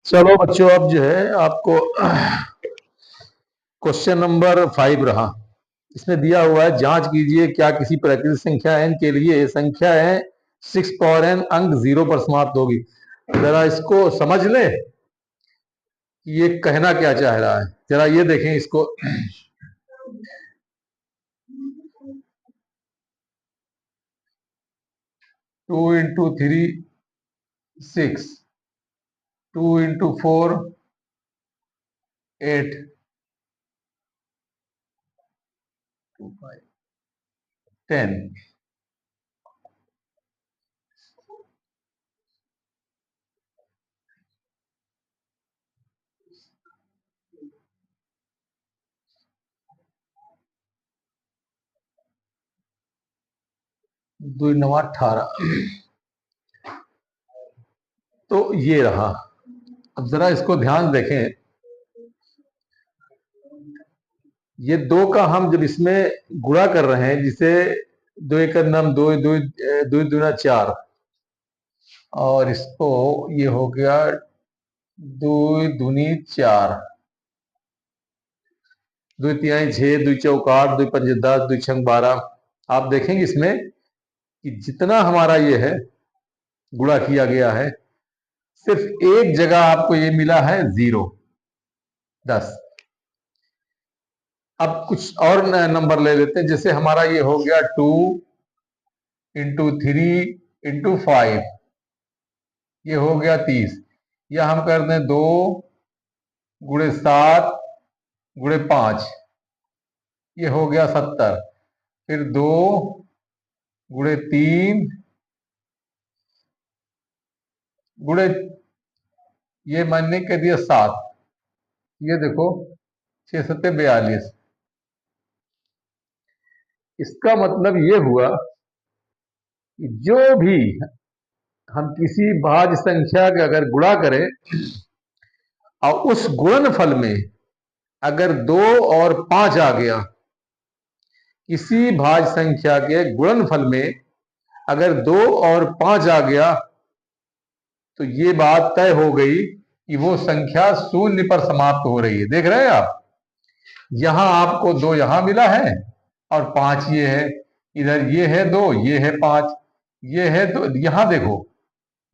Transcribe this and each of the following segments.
चलो बच्चों, अब जो है आपको क्वेश्चन नंबर 5 रहा। इसमें दिया हुआ है, जांच कीजिए क्या किसी प्राकृतिक संख्या n के लिए संख्या है 6 पावर n अंक 0 पर समाप्त होगी। जरा इसको समझ ले कि ये कहना क्या चाह रहा है। जरा ये देखें इसको। 2 इंटू 3 6, 2 इंटू 4 8, 2 5 10। 2 9 18। तो ये रहा। अब जरा इसको ध्यान देखें। ये दो का हम जब इसमें गुणा कर रहे हैं, जिसे दो एक नम दो दो दो दूना 4, और इसको ये हो गया 2 दूनी 4, 2 तिहाई 6, 2 चौक 8, 2 पंजे 10, 2 छंग 12। आप देखेंगे इसमें कि जितना हमारा ये है गुणा किया गया है, सिर्फ एक जगह आपको ये मिला है 0 10। अब कुछ और नंबर ले लेते हैं। जैसे हमारा ये हो गया 2 इंटू 3 इंटू 5, ये हो गया 30। या हम कर दें 2 गुणे 7 गुणे 5, ये हो गया 70। फिर 2 गुणे 3 गुणे, ये मैंने कह दिया 7। ये देखो 6 7 42। इसका मतलब ये हुआ कि जो भी हम किसी भाज्य संख्या के अगर गुणा करें और उस गुणनफल में अगर 2 और 5 आ गया, किसी भाज्य संख्या के गुणनफल में अगर 2 और 5 आ गया, तो ये बात तय हो गई कि वो संख्या शून्य पर समाप्त हो रही है। देख रहे हैं आप, यहां आपको 2 यहां मिला है और 5 ये है, इधर ये है 2, ये है 5, ये है 2। यहां देखो,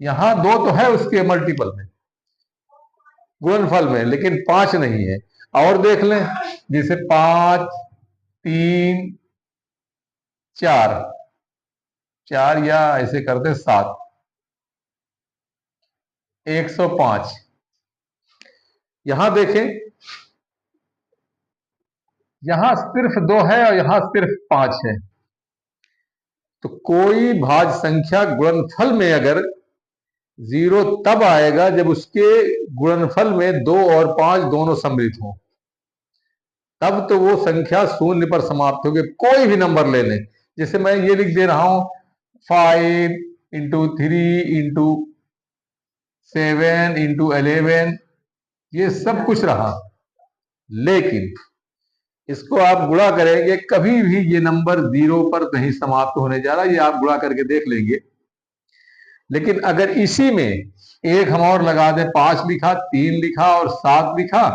यहां 2 तो है उसके मल्टीपल में, गुणनफल में, लेकिन 5 नहीं है। और देख लें, जैसे 5 3 4, 4 या ऐसे करते 7, 105। यहां देखें, यहां सिर्फ 2 है और यहां सिर्फ 5 है। तो कोई भाज्य संख्या गुणनफल में अगर 0 तब आएगा जब उसके गुणनफल में 2 और 5 दोनों सम्मिलित हों, तब तो वो संख्या शून्य पर समाप्त होगी। कोई भी नंबर ले लें, जैसे मैं ये लिख दे रहा हूं 5 इंटू 3 इंटू 7 इंटू 11, ये सब कुछ रहा, लेकिन इसको आप गुणा करेंगे, कभी भी ये नंबर 0 पर नहीं समाप्त होने जा रहा। ये आप गुणा करके देख लेंगे। लेकिन अगर इसी में एक हम और लगा दें, 5 लिखा, 3 लिखा और 7 लिखा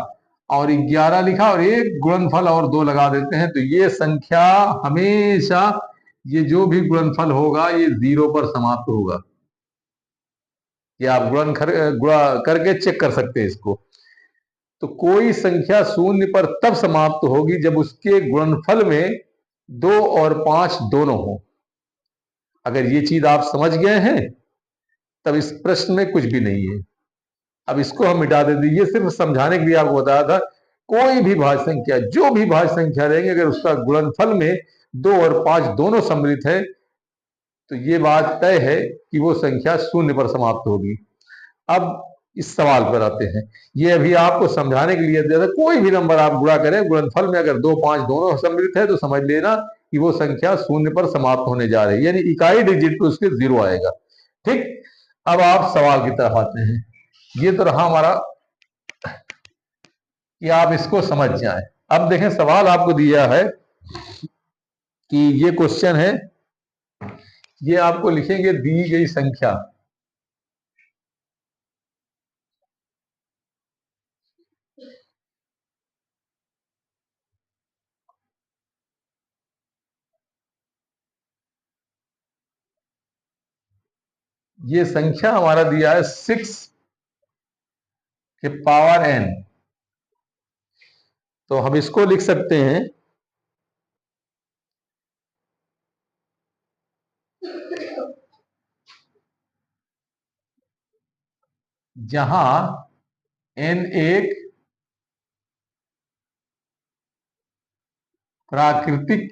और 11 लिखा और एक गुणनफल और 2 लगा देते हैं, तो ये संख्या हमेशा, ये जो भी गुणनफल होगा ये 0 पर समाप्त होगा। ये आप गुणा करके चेक कर सकते हैं इसको। तो कोई संख्या शून्य पर तब समाप्त होगी जब उसके गुणनफल में 2 और 5 दोनों हो। अगर ये चीज आप समझ गए हैं, तब इस प्रश्न में कुछ भी नहीं है। अब इसको हम मिटा देते। ये सिर्फ समझाने के लिए आपको बताया था। कोई भी भाज्य संख्या, जो भी भाज्य संख्या रहेंगे, अगर उसका गुणनफल में 2 और 5 दोनों सम्मिलित है, तो ये बात तय है कि वो संख्या शून्य पर समाप्त होगी। अब इस सवाल पर आते हैं। ये अभी आपको समझाने के लिए दिया था। कोई भी नंबर आप गुणा करें, गुणनफल में अगर 2 5 दोनों सम्मिलित है, तो समझ लेना कि वो संख्या शून्य पर समाप्त होने जा रही है, यानी इकाई डिजिट पे उसके 0 आएगा। ठीक। अब आप सवाल की तरफ आते हैं। ये तो रहा हमारा कि आप इसको समझ जाएं। अब देखें, सवाल आपको दिया है कि ये क्वेश्चन है, ये आपको लिखेंगे दी गई संख्या ये संख्या हमारा दिया है 6 के पावर n, तो हम इसको लिख सकते हैं जहां n एक प्राकृतिक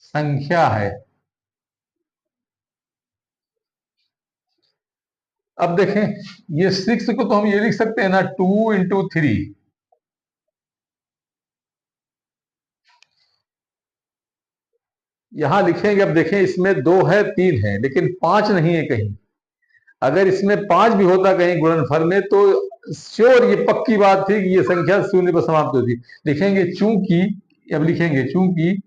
संख्या है। अब देखें, ये 6 को तो हम ये लिख सकते हैं ना, 2 × 3। यहां लिखेंगे, अब देखें इसमें 2 है 3 है लेकिन 5 नहीं है कहीं। अगर इसमें 5 भी होता कहीं गुणनफल में तो श्योर ये पक्की बात थी कि ये संख्या शून्य पर समाप्त होती। लिखेंगे चूंकि, अब लिखेंगे चूंकि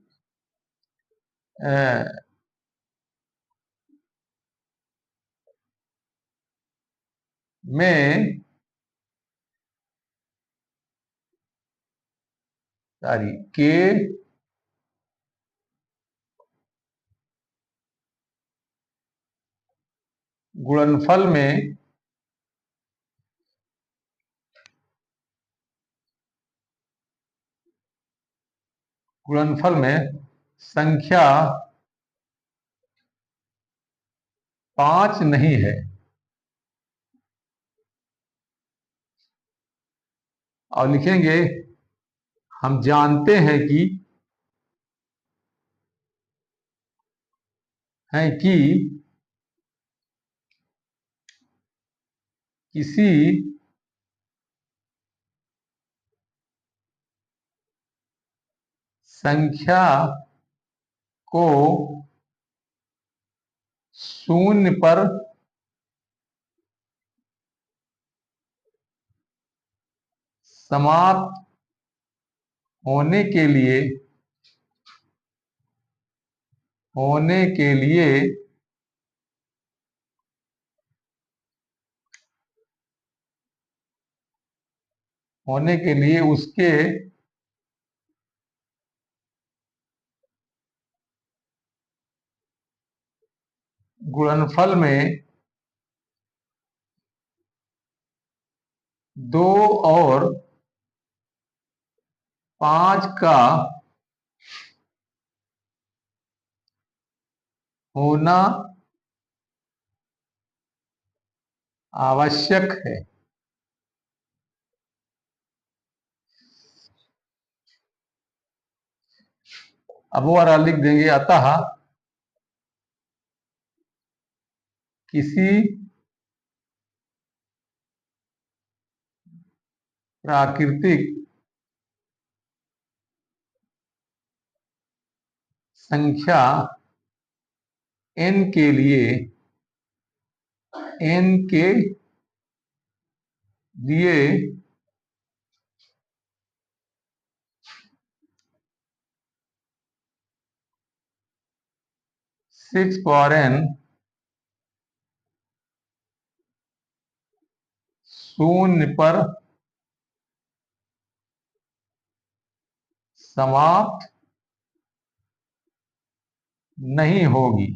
में सॉरी के गुणनफल में संख्या 5 नहीं है। और लिखेंगे हम जानते हैं कि किसी संख्या को शून्य पर समाप्त होने के लिए उसके गुणनफल में 2 और 5 का होना आवश्यक है। अब वो वाला लिख देंगे, अतः किसी प्राकृतिक संख्या n के लिए 6 पावर n शून्य पर समाप्त नहीं होगी।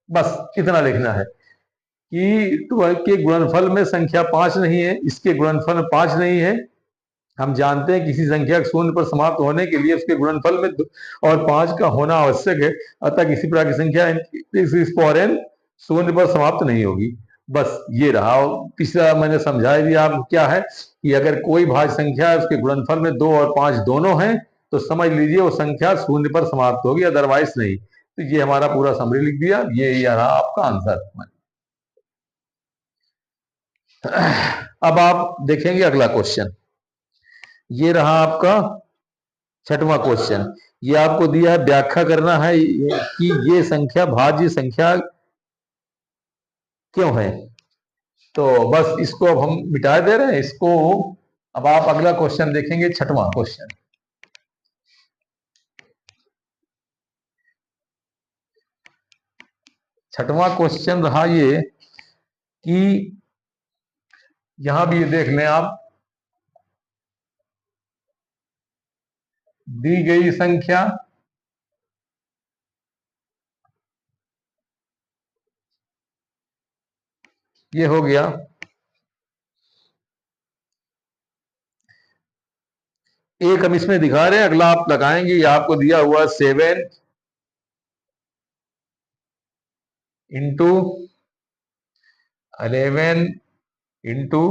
बस इतना लिखना है कि 12 के गुणनफल में संख्या 5 नहीं है, इसके गुणनफल में 5 नहीं है। हम जानते हैं किसी संख्या के शून्य पर समाप्त होने के लिए उसके गुणनफल में 2 और 5 का होना आवश्यक है। अतः किसी प्रकार की संख्या n शून्य पर समाप्त नहीं होगी। बस ये रहा। तीसरा मैंने समझा दिया आपको क्या है कि अगर कोई भाज्य संख्या है उसके गुणनफल में 2 और 5 दोनों हैं तो समझ लीजिए वो संख्या शून्य पर समाप्त होगी, अदरवाइज नहीं। तो ये हमारा पूरा समरी लिख दिया। ये रहा आपका आंसर। अब आप देखेंगे अगला क्वेश्चन। ये रहा आपका 6वां क्वेश्चन। ये आपको दिया है, व्याख्या करना है कि ये संख्या भाज्य संख्या क्यों है। तो बस इसको अब हम मिटा दे रहे हैं इसको। अब आप अगला क्वेश्चन देखेंगे, 6वां क्वेश्चन। छठवां क्वेश्चन रहा ये कि यहां भी ये देख लें आप, दी गई संख्या ये हो गया। एक हम इसमें दिखा रहे हैं, अगला आप लगाएंगे। ये आपको दिया हुआ 7 इंटू 11 इंटू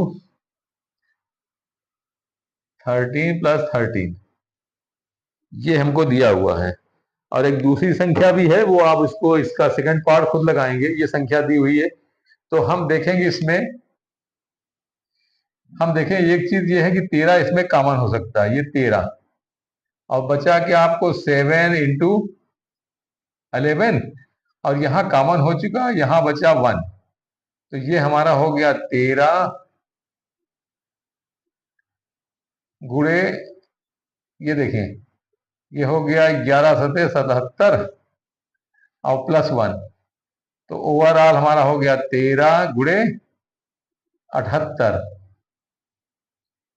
13+13, ये हमको दिया हुआ है। और एक दूसरी संख्या भी है, वो आप उसको इसका सेकंड पार्ट खुद लगाएंगे। ये संख्या दी हुई है, तो हम देखेंगे इसमें, हम देखें एक चीज ये है कि 13 इसमें कॉमन हो सकता है, ये 13, और बचा के आपको 7 इंटू 11, और यहां कॉमन हो चुका, यहां बचा 1, तो ये हमारा हो गया 13 गुणे, ये देखें, ये हो गया 11×7=77 और +1, तो ओवरऑल हमारा हो गया 13×78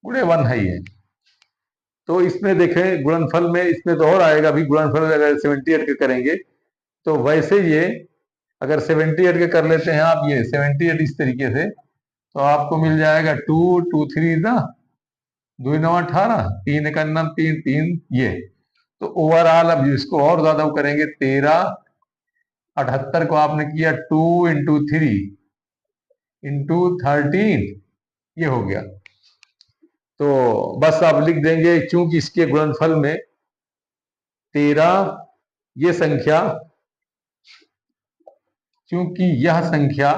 × 1 है ये। तो इसमें देखें गुणनफल में, इसमें तो और आएगा भी गुणनफल, अगर 78 के करेंगे तो वैसे ये अगर 78 के कर लेते हैं आप, ये 78 इस तरीके से, तो आपको मिल जाएगा 2 2 3 2 9 18, 3 1 9 3 3, ये। तो ओवरऑल अब इसको और ज्यादा करेंगे, 13×78 को आपने किया 2 इंटू 3 इंटू 13, ये हो गया। तो बस आप लिख देंगे, चूंकि इसके गुणनफल में 13, ये संख्या, चूंकि यह संख्या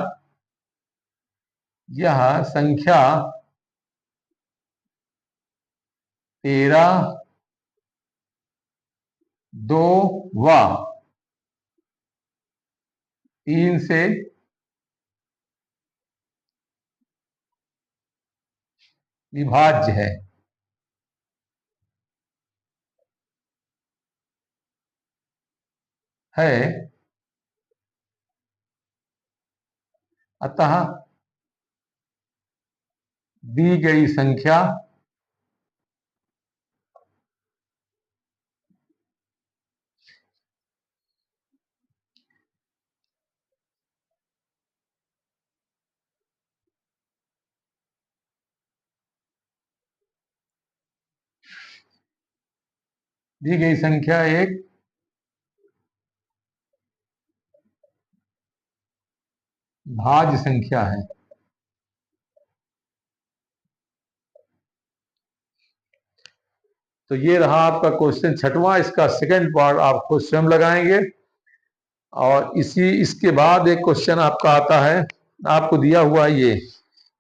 13 2 व 3 से विभाज्य है, अतः दी गई संख्या एक भाज्य संख्या है। तो ये रहा आपका क्वेश्चन छठवां, इसका सेकंड पार्ट आप खुद स्वयं लगाएंगे। और इसके बाद एक क्वेश्चन आपका आता है, आपको दिया हुआ है ये,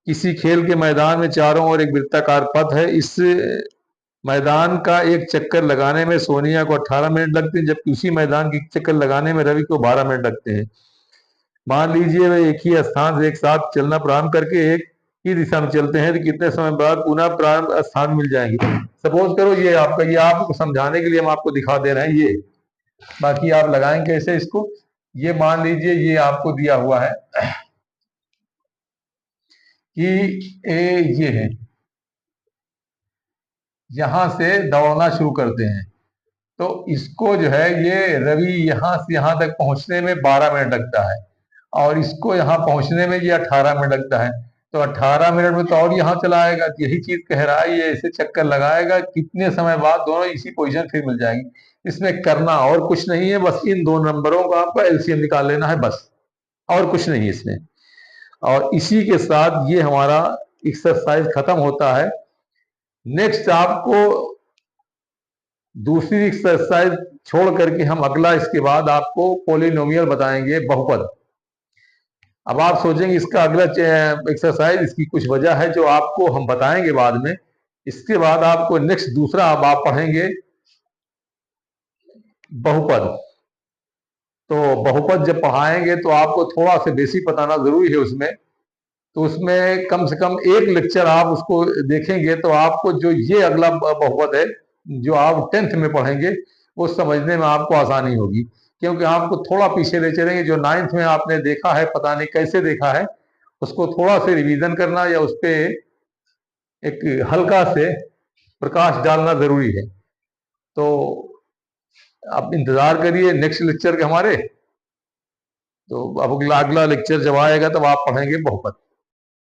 किसी खेल के मैदान में चारों ओर एक वृत्ताकार पथ है, इस मैदान का एक चक्कर लगाने में सोनिया को 18 मिनट लगते हैं, जबकि उसी मैदान के चक्कर लगाने में रवि को 12 मिनट लगते हैं। मान लीजिए वे एक ही स्थान से एक साथ चलना प्रारंभ करके एक ही दिशा में चलते हैं, तो कितने समय बाद पुनः प्रारंभ स्थान मिल जाएंगे। सपोज करो ये आपका, ये आपको समझाने के लिए हम आपको दिखा दे रहे हैं ये, बाकी आप लगाएंगे कैसे इसको। ये मान लीजिए ये आपको दिया हुआ है कि ये है, यहां से दौड़ना शुरू करते हैं, तो इसको जो है, ये रवि यहां से यहां तक पहुंचने में 12 मिनट लगता है, और इसको यहां पहुंचने में ये 18 मिनट लगता है। तो 18 मिनट में तो और यहां चला आएगा, यही चीज कह रहा है, ये ऐसे चक्कर लगाएगा, कितने समय बाद दोनों इसी पोजीशन फिर मिल जाएंगी। इसमें करना और कुछ नहीं है, बस इन दो नंबरों का आपको एलसीएम निकाल लेना है, बस और कुछ नहीं इसमें। और इसी के साथ ये हमारा एक्सरसाइज खत्म होता है। नेक्स्ट आपको दूसरी एक्सरसाइज छोड़ करके हम अगला, इसके बाद आपको पॉलिनोमियल बताएंगे, बहुपद। अब आप सोचेंगे इसका अगला एक्सरसाइज, इसकी कुछ वजह है जो आपको हम बताएंगे बाद में। इसके बाद आपको नेक्स्ट दूसरा अब आप पढ़ेंगे बहुपद। तो बहुपद जब पढ़ाएंगे तो आपको थोड़ा सा बेसिक बताना जरूरी है उसमें, तो उसमें कम से कम एक लेक्चर आप उसको देखेंगे तो आपको जो ये अगला बहुपद है जो आप 10th में पढ़ेंगे, वो समझने में आपको आसानी होगी, क्योंकि आपको थोड़ा पीछे ले चलेंगे। जो 9th में आपने देखा है, पता नहीं कैसे देखा है, उसको थोड़ा सा रिवीजन करना या उस पर एक हल्का से प्रकाश डालना जरूरी है। तो आप इंतजार करिए नेक्स्ट लेक्चर के हमारे। तो अब अगला अगला लेक्चर जब आएगा तब आप पढ़ेंगे बहुपद।